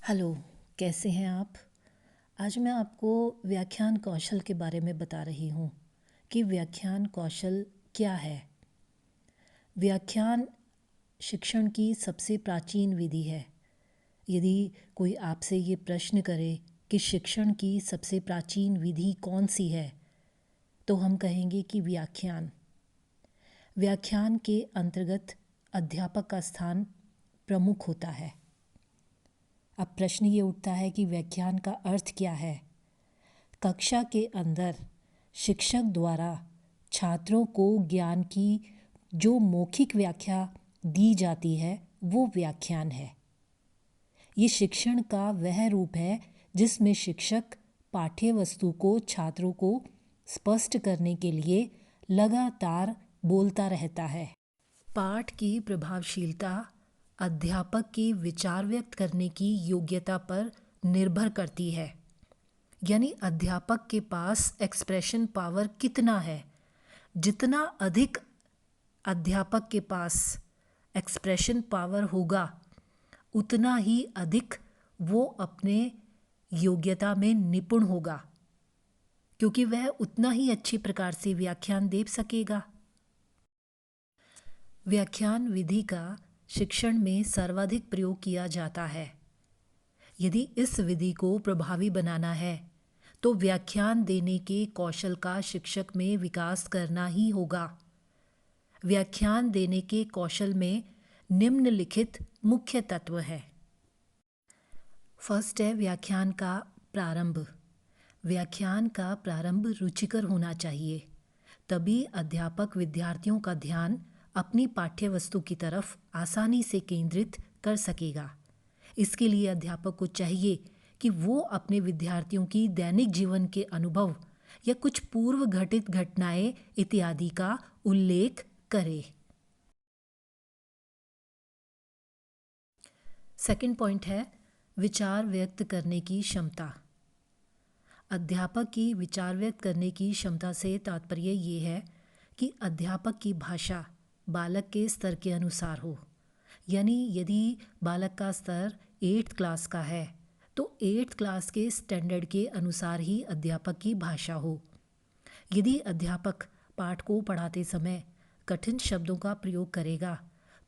Hello, कैसे हैं आप? आज मैं आपको व्याख्यान कौशल के बारे में बता रही हूँ कि व्याख्यान कौशल क्या है। व्याख्यान शिक्षण की सबसे प्राचीन विधि है। यदि कोई आपसे ये प्रश्न करे कि शिक्षण की सबसे प्राचीन विधि कौन सी है, तो हम कहेंगे कि व्याख्यान। व्याख्यान के अंतर्गत अध्यापक का स्थान प्रमुख होता है। अब प्रश्न ये उठता है कि व्याख्यान का अर्थ क्या है? कक्षा के अंदर शिक्षक द्वारा छात्रों को ज्ञान की जो मौखिक व्याख्या दी जाती है वो व्याख्यान है। ये शिक्षण का वह रूप है जिसमें शिक्षक पाठ्य वस्तु को छात्रों को स्पष्ट करने के लिए लगातार बोलता रहता है। पाठ की प्रभावशीलता अध्यापक की विचार व्यक्त करने की योग्यता पर निर्भर करती है। यानी अध्यापक के पास एक्सप्रेशन पावर कितना है। जितना अधिक अध्यापक के पास एक्सप्रेशन पावर होगा, उतना ही अधिक वो अपने योग्यता में निपुण होगा, क्योंकि वह उतना ही अच्छी प्रकार से व्याख्यान दे सकेगा। व्याख्यान विधि का शिक्षण में सर्वाधिक प्रयोग किया जाता है। यदि इस विधि को प्रभावी बनाना है तो व्याख्यान देने के कौशल का शिक्षक में विकास करना ही होगा। व्याख्यान देने के कौशल में निम्नलिखित मुख्य तत्व हैं। फर्स्ट है व्याख्यान का प्रारंभ। व्याख्यान का प्रारंभ रुचिकर होना चाहिए, तभी अध्यापक विद्यार्थियों का ध्यान अपनी पाठ्य वस्तु की तरफ आसानी से केंद्रित कर सकेगा। इसके लिए अध्यापक को चाहिए कि वो अपने विद्यार्थियों की दैनिक जीवन के अनुभव या कुछ पूर्व घटित घटनाएं इत्यादि का उल्लेख करे। सेकंड पॉइंट है विचार व्यक्त करने की क्षमता। अध्यापक की विचार व्यक्त करने की क्षमता से तात्पर्य ये है कि अध्यापक की भाषा बालक के स्तर के अनुसार हो। यानी यदि बालक का स्तर 8th क्लास का है तो 8th क्लास के स्टैंडर्ड के अनुसार ही अध्यापक की भाषा हो। यदि अध्यापक पाठ को पढ़ाते समय कठिन शब्दों का प्रयोग करेगा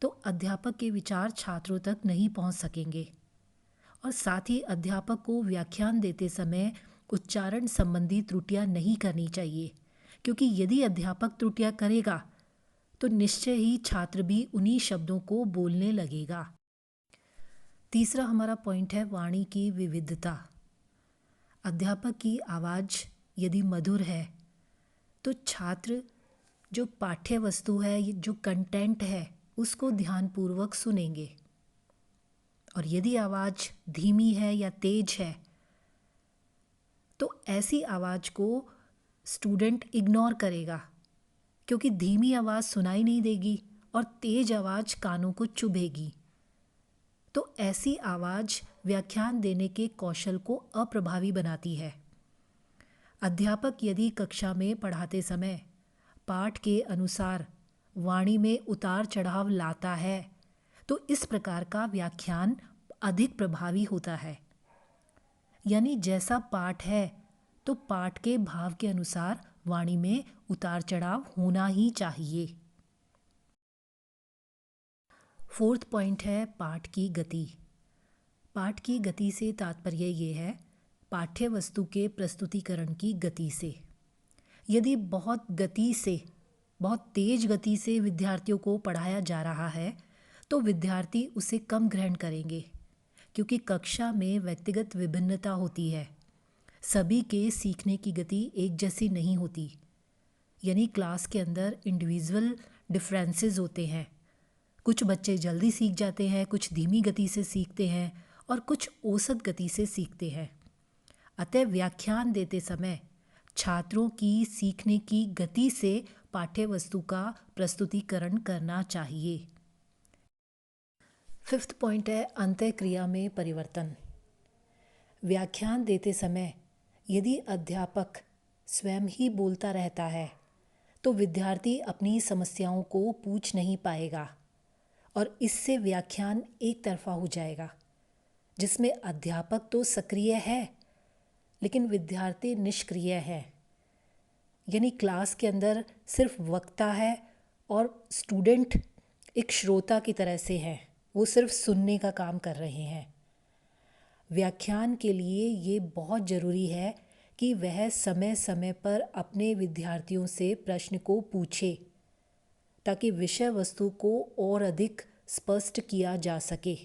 तो अध्यापक के विचार छात्रों तक नहीं पहुंच सकेंगे। और साथ ही अध्यापक को व्याख्यान देते समय उच्चारण संबंधी त्रुटियां नहीं करनी चाहिए, क्योंकि यदि अध्यापक त्रुटियां करेगा तो निश्चय ही छात्र भी उन्हीं शब्दों को बोलने लगेगा। तीसरा हमारा पॉइंट है वाणी की विविधता। अध्यापक की आवाज़ यदि मधुर है तो छात्र जो पाठ्य वस्तु है, जो कंटेंट है, उसको ध्यानपूर्वक सुनेंगे। और यदि आवाज़ धीमी है या तेज है तो ऐसी आवाज़ को स्टूडेंट इग्नोर करेगा, क्योंकि धीमी आवाज़ सुनाई नहीं देगी और तेज आवाज़ कानों को चुभेगी। तो ऐसी आवाज़ व्याख्यान देने के कौशल को अप्रभावी बनाती है। अध्यापक यदि कक्षा में पढ़ाते समय पाठ के अनुसार वाणी में उतार चढ़ाव लाता है तो इस प्रकार का व्याख्यान अधिक प्रभावी होता है। यानी जैसा पाठ है तो पाठ के भाव के अनुसार वाणी में उतार चढ़ाव होना ही चाहिए। फोर्थ पॉइंट है पाठ की गति। पाठ की गति से तात्पर्य ये है पाठ्य वस्तु के प्रस्तुतिकरण की गति से। यदि बहुत तेज गति से विद्यार्थियों को पढ़ाया जा रहा है तो विद्यार्थी उसे कम ग्रहण करेंगे, क्योंकि कक्षा में व्यक्तिगत विभिन्नता होती है। सभी के सीखने की गति एक जैसी नहीं होती। यानी क्लास के अंदर इंडिविजुअल डिफरेंसेस होते हैं। कुछ बच्चे जल्दी सीख जाते हैं, कुछ धीमी गति से सीखते हैं और कुछ औसत गति से सीखते हैं। अतः व्याख्यान देते समय छात्रों की सीखने की गति से पाठ्य वस्तु का प्रस्तुतिकरण करना चाहिए। फिफ्थ पॉइंट है अंतःक्रिया में परिवर्तन। व्याख्यान देते समय यदि अध्यापक स्वयं ही बोलता रहता है तो विद्यार्थी अपनी समस्याओं को पूछ नहीं पाएगा और इससे व्याख्यान एक तरफा हो जाएगा। जिसमें अध्यापक तो सक्रिय है लेकिन विद्यार्थी निष्क्रिय है। यानी क्लास के अंदर सिर्फ वक्ता है और स्टूडेंट एक श्रोता की तरह से है, वो सिर्फ सुनने का काम कर रहे हैं। व्याख्यान के लिए ये बहुत ज़रूरी है कि वह समय समय पर अपने विद्यार्थियों से प्रश्न को पूछे ताकि विषय वस्तु को और अधिक स्पष्ट किया जा सके।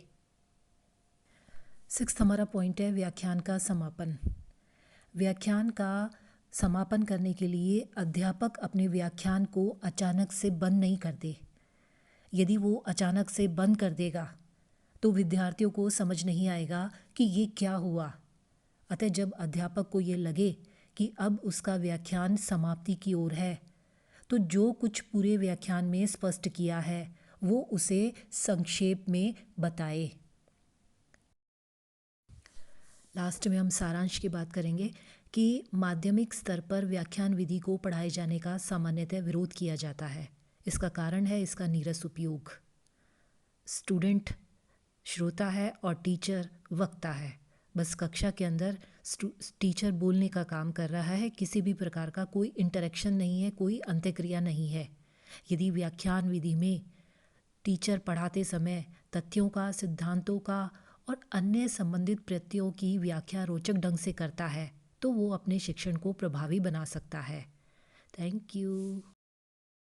6 हमारा पॉइंट है व्याख्यान का समापन। व्याख्यान का समापन करने के लिए अध्यापक अपने व्याख्यान को अचानक से बंद नहीं कर दे। यदि वो अचानक से बंद कर देगा तो विद्यार्थियों को समझ नहीं आएगा कि ये क्या हुआ। अतः जब अध्यापक को ये लगे कि अब उसका व्याख्यान समाप्ति की ओर है तो जो कुछ पूरे व्याख्यान में स्पष्ट किया है वो उसे संक्षेप में बताए। लास्ट में हम सारांश की बात करेंगे कि माध्यमिक स्तर पर व्याख्यान विधि को पढ़ाए जाने का सामान्यतः विरोध किया जाता है। इसका कारण है इसका नीरस उपयोग। स्टूडेंट श्रोता है और टीचर वक्ता है। बस कक्षा के अंदर टीचर बोलने का काम कर रहा है, किसी भी प्रकार का कोई इंटरेक्शन नहीं है, कोई अंत्यक्रिया नहीं है। यदि व्याख्यान विधि में टीचर पढ़ाते समय तथ्यों का, सिद्धांतों का और अन्य संबंधित प्रत्ययों की व्याख्या रोचक ढंग से करता है तो वो अपने शिक्षण को प्रभावी बना सकता है। Thank you.